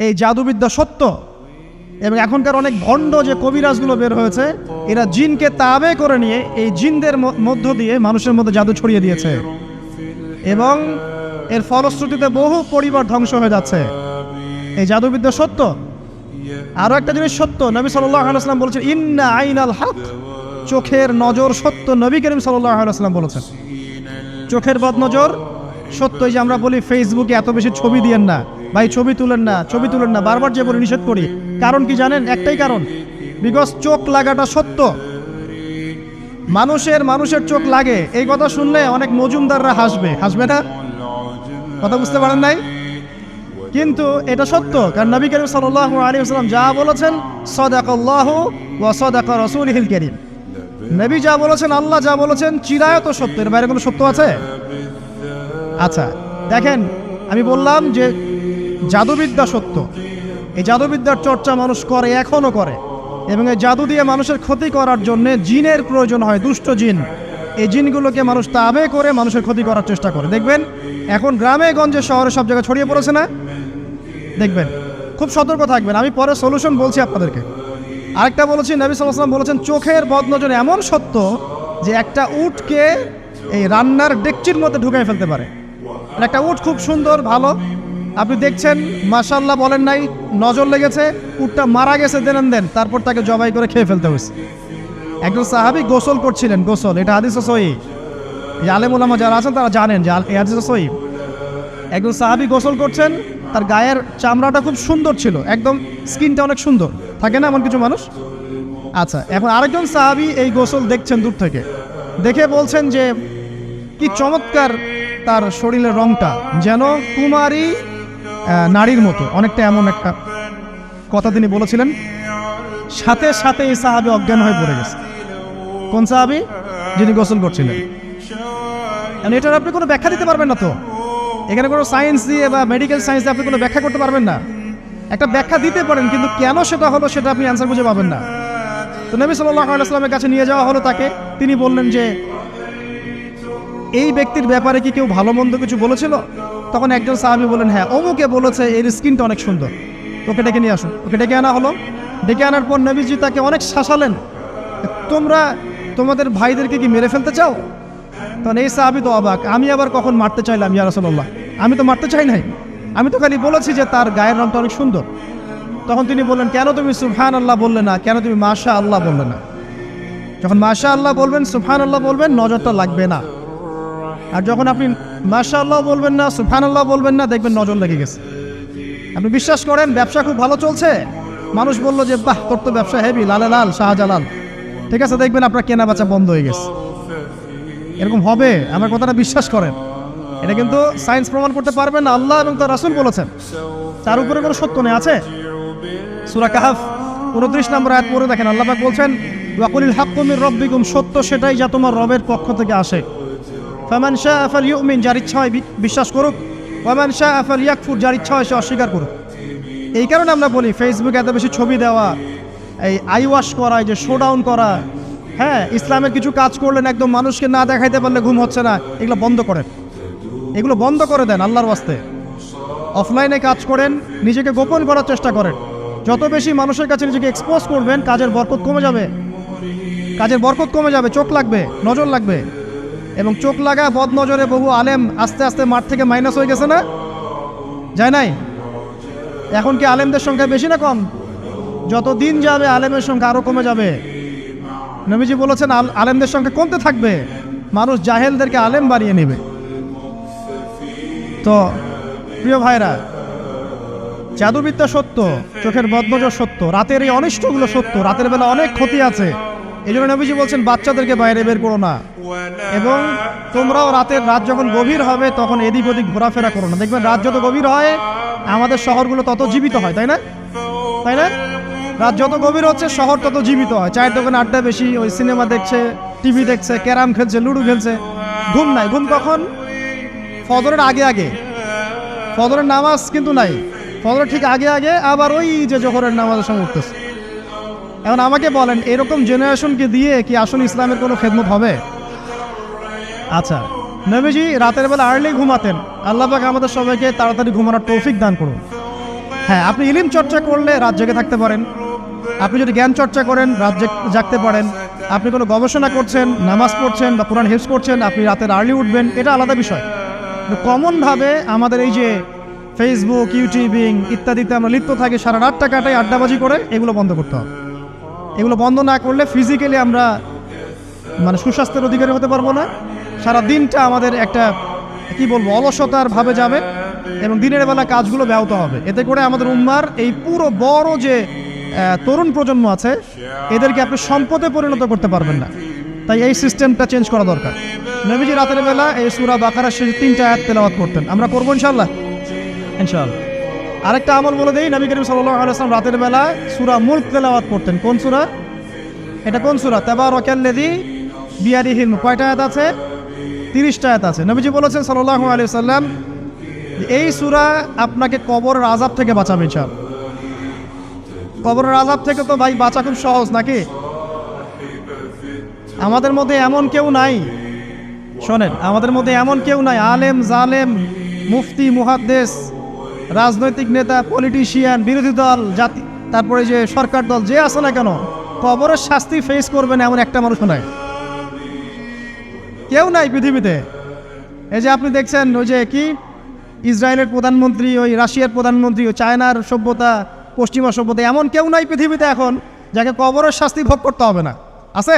এই জাদুবিদ্যা সত্য। এবং এখনকার অনেক ভণ্ড যে কবিরাজগুলো বের হয়েছে, এরা জিনকে তাবে করে নিয়ে এই জিনদের মধ্য দিয়ে মানুষের মধ্যে জাদু ছড়িয়ে দিয়েছে, এবং এর ফলশ্রুতিতে বহু পরিবার ধ্বংস হয়ে যাচ্ছে। এই জাদুবিদ্যা সত্য। আরও একটা জিনিস সত্য, নবী সাল্লাল্লাহু আলাইহি ওয়াসাল্লাম বলেছেন ইন্না আইনাল হক, চোখের নজর সত্য। নবী করিম সাল্লাল্লাহু আলাইহি ওয়াসাল্লাম বলেছেন চোখের বদনজর সত্য। এই যে আমরা বলি ফেসবুকে এত বেশি ছবি দিয়েন না ভাই, ছবি তুলেন না, ছবি তুলেন না, বারবার যে বলে নিষেধ করি, কারণ কি জানেন? একটাই কারণ, বিকজ চোখ লাগাটা সত্য। মানুষের চোখ লাগে, এই কথা শুনলে অনেক মজুমদাররা হাসবে না? কথা বুঝতে পারেন নাই? কিন্তু এটা সত্য, কারণ নবী করিম সাল্লাল্লাহু আলাইহি ওয়াসাল্লাম যা বলেছেন সাদাকাল্লাহু ওয়া সাদাকা রাসূলুহুল কারীম, নবী যা বলেছেন, আল্লাহ যা বলেছেন চিরায়ত সত্য, এর বাইরে কোনো সত্য আছে? আচ্ছা দেখেন, আমি বললাম যে জাদুবিদ্যা সত্য। এই জাদুবিদ্যার চর্চা মানুষ করে, এখনও করে, এবং এই জাদু দিয়ে মানুষের ক্ষতি করার জন্য জিনের প্রয়োজন হয়, দুষ্ট জিন। এই জিনগুলোকে মানুষ তাবে করে মানুষের ক্ষতি করার চেষ্টা করে। দেখবেন এখন গ্রামে গঞ্জে শহরে সব জায়গায় ছড়িয়ে পড়েছে না? দেখবেন, খুব সতর্ক থাকবেন। আমি পরে সলিউশন বলছি আপনাদেরকে। আরেকটা বলেছি, নবী সাল্লাল্লাহু আলাইহি ওয়াসাল্লাম বলেছেন চোখের বদনজর এমন সত্য যে একটা উটকে এই রান্নার ডেকচির মধ্যে ঢুকাই ফেলতে পারে। একটা উট খুব সুন্দর, ভালো, আপনি দেখছেন মাশাআল্লাহ বলেন নাই, নজর লেগেছে, উটটা মারা গেছে, দেন তারপর তাকে জবাই করে খেয়ে ফেলতে হয়েছে। একজন সাহাবী গোসল করছিলেন, গোসল, এটা হাদিস সহিহ, এই আলেম ওলামা যারা আছেন তারা জানেন যে এই হাদিস সহিহ। একজন সাহাবী গোসল করছেন, তার গায়ের চামড়াটা খুব সুন্দর ছিল, একদম স্কিনটা অনেক সুন্দর থাকে না এমন কিছু মানুষ? আচ্ছা, এখন আরেকজন সাহাবী এই গোসল দেখছেন দূর থেকে, দেখে বলছেন যে কি চমৎকার তার শরীরের রংটা, যেন কুমারী নারীর মতো, অনেকটা এমন একটা কথা তিনি বলেছিলেন। সাথে সাথে এই সাহাবী অজ্ঞান হয়ে পড়ে গেছে। কোন সাহাবী? যিনি গোসল করছিলেন। এটার আপনি কোনো ব্যাখ্যা দিতে পারবেন না তো, এখানে কোনো সায়েন্স দিয়ে বা মেডিকেল সায়েন্স দিয়ে আপনি কোনো ব্যাখ্যা করতে পারবেন না। একটা ব্যাখ্যা দিতে পারেন, কিন্তু কেন সেটা হলো সেটা আপনি অ্যান্সার খুঁজে পাবেন না। তো নবী সাল্লাল্লাহু আলাইহি ওয়াসাল্লামের কাছে নিয়ে যাওয়া হলো তাকে। তিনি বললেন যে এই ব্যক্তির ব্যাপারে কি কেউ ভালো মন্দ কিছু বলেছিল? তখন একজন সাহাবী বলেন হ্যাঁ, অমুকে বলেছে এর স্কিনটা অনেক সুন্দর, ওকে ডেকে নিয়ে আসুন। ওকে ডেকে আনা হলো। ডেকে আনার পর নবীজি তাকে অনেক শাসালেন, তোমরা তোমাদের ভাইদেরকে কি মেরে ফেলতে চাও? তখন এই সাহাবী তো অবাক, আমি আবার কখন মারতে চাইলাম ইয়া রাসূলুল্লাহ? আমি তো মারতে চাই নাই, আমি তো খালি বলেছি যে তার গায়ের রংটা অনেক সুন্দর। তখন তিনি বললেন কেন তুমি সুবহানাল্লাহ বললে না, কেন তুমি মাশাআল্লাহ বললে না? যখন মাশাআল্লাহ বলবেন, সুবহানাল্লাহ বলবেন, নজরটা লাগবে না। আর যখন আপনি মাশাআল্লাহ বলবেন না, সুবহানাল্লাহ বলবেন না, দেখবেন নজর লেগে গেছে। আপনি বিশ্বাস করেন ব্যবসা খুব ভালো চলছে, মানুষ বলল যে বাহ তোর তো ব্যবসা হেভি, লালে লাল শাহজালাল, ঠিক আছে, দেখবেন আপনার কেনা বেচা বন্ধ হয়ে গেছে। এরকম হবে, আমার কথাটা বিশ্বাস করেন। এটা কিন্তু সায়েন্স প্রমাণ করতে পারবেন না, আল্লাহ এবং তার রাসূল বলেছেন, তার উপরে কোনো সত্য নেই। আছে সূরা কাহফ 29 নম্বর আয়াত পড়ে দেখেন, আল্লাহ পাক বলছেন ওয়াকুলিল হাক্কু মির রাব্বিকুম, সত্য সেটাই যা তোমার রবের পক্ষ থেকে আসে। ফামান শাআ ফালইউমিন, যার ইচ্ছা হয় বিশ্বাস করুক, ওয়ামান শাআ ফালইয়াকফুর, যার ইচ্ছা হয় সে অস্বীকার করুক। এই কারণে আমরা বলি ফেসবুকে এত বেশি ছবি দেওয়া, এই আইওয়াশ করা, এই যে শোডাউন করা, হ্যাঁ, ইসলামের কিছু কাজ করলেন একদম মানুষকে না দেখাইতে পারলে ঘুম হচ্ছে না, এগুলো বন্ধ করেন, এগুলো বন্ধ করে দেন আল্লাহর ওয়াস্তে। অফলাইনে কাজ করেন, নিজেকে গোপন করার চেষ্টা করেন। যত বেশি মানুষের কাছে নিজেকে এক্সপোজ করবেন, কাজের বরকত কমে যাবে, কাজের বরকত কমে যাবে, চোখ লাগবে, নজর লাগবে। এবং চোখ লাগা বদ নজরে বহু আলেম আস্তে আস্তে মাঠ থেকে মাইনাস হয়ে গেছে না? যায় নাই? এখন কি আলেমদের সংখ্যা বেশি না কম? যত দিন যাবে আলেমের সংখ্যা আরও কমে যাবে। নবীজি বলেছেন আলেমদের সংখ্যা কমতে থাকবে, মানুষ জাহেলদেরকে আলেম বানিয়ে নেবে। তো প্রিয় ভাইরা, জাদুবিদ্যা সত্য, চোখের বদনজর সত্য, রাতের এই অনিষ্টগুলো সত্য, রাতের বেলা অনেক ক্ষতি আছে। এই জন্য নবীজি বলছেন বাচ্চাদেরকে বাইরে বের করো না, এবং তোমরাও রাত যখন গভীর হবে তখন এদিক ওদিক ঘোরাফেরা করো না। দেখবেন রাত যত গভীর হয় আমাদের শহরগুলো তত জীবিত হয়, তাই না? তাই না? রাত যত গভীর হচ্ছে শহর তত জীবিত হয়। চায়ের দোকানে আড্ডা বেশি, ওই সিনেমা দেখছে, টিভি দেখছে, ক্যারাম খেলছে, লুডো খেলছে, ঘুম নাই। ঘুম কখন? ফজরের আগে আগে। ফজরের নামাজ কিন্তু নাই, ফজরের ঠিক আগে আগে, আবার ওই যে জোহরের নামাজের সময় উঠতেছে। এখন আমাকে বলেন এরকম জেনারেশনকে দিয়ে কি আসলে ইসলামের কোনো খেদমত হবে? আচ্ছা, নবীজি রাতের বেলা আর্লি ঘুমাতেন, আল্লাহ পাক আমাদের সবাইকে তাড়াতাড়ি ঘুমানোর তৌফিক দান করুন। হ্যাঁ, আপনি ইলম চর্চা করলে রাত জেগে থাকতে পারেন, আপনি যদি জ্ঞান চর্চা করেন রাত জাগতে পারেন, আপনি কোনো গবেষণা করছেন, নামাজ পড়ছেন বা কোরআন হিফজ করছেন, আপনি রাতের আর্লি উঠবেন, এটা আলাদা বিষয়। কিন্তু কমনভাবে আমাদের এই যে ফেসবুক, ইউটিউবিং ইত্যাদিতে আমরা লিপ্ত থাকি, সারা রাতটা কাটাই আড্ডাবাজি করে, এগুলো বন্ধ করতে হবে। এগুলো বন্ধ না করলে ফিজিক্যালি আমরা মানে সুস্বাস্থ্যের অধিকারী হতে পারবো না। সারা দিনটা আমাদের একটা কি বলবো অলসতার ভাবে যাবে এবং দিনের বেলা কাজগুলো ব্যাহত হবে। এতে করে আমাদের উম্মার এই পুরো বড় যে তরুণ প্রজন্ম আছে এদেরকে আপনি সম্পদে পরিণত করতে পারবেন না। তাই এই সিস্টেমটা চেঞ্জ করা দরকার। নবীজি রাতের বেলা এই সূরা বাকারার শেষ 3টা আয়াত তেলাওয়াত করতেন, আমরা করবো ইনশাআল্লাহ। ইনশাআল্লাহ। আরেকটা আমল বলে দেই, নবী করিম সাল্লাল্লাহু আলাইহি ওয়াসাল্লাম রাতের বেলা সূরা মুলক তেলাওয়াত করতেন। কোন সূরা এটা? কোন সূরা? তাবারাকাল্লাযী বিয়াদিহিল মুলক। কয়টা আয়াত আছে? 30টা আয়াত আছে। নবীজি বলেছেন সাল্লাল্লাহু আলাইহি ওয়াসাল্লাম এই সূরা আপনাকে কবরের আযাব থেকে বাঁচাবে ইনশাআল্লাহ। কবরের আযাব থেকে তো ভাই বাঁচা খুব সহজ নাকি? আমাদের মধ্যে এমন কেউ নাই, শোনেন, আমাদের মধ্যে এমন কেউ নাই, আলেম জালেম মুফতি মুহাদ্দিস রাজনৈতিক নেতা পলিটিশিয়ান বিরোধী দল জাতি তারপরে যে সরকার দল যে আছে না কেন, কবরের শাস্তি ফেস করবেন এমন একটা মানুষ নাই, কেউ নাই পৃথিবীতে। এই যে আপনি দেখছেন ওই যে কি ইসরায়েলের প্রধানমন্ত্রী, ওই রাশিয়ার প্রধানমন্ত্রী, ওই চায়নার সভ্যতা, পশ্চিমা সভ্যতা, এমন কেউ নাই পৃথিবীতে এখন যাকে কবরের শাস্তি ভোগ করতে হবে না। আছে?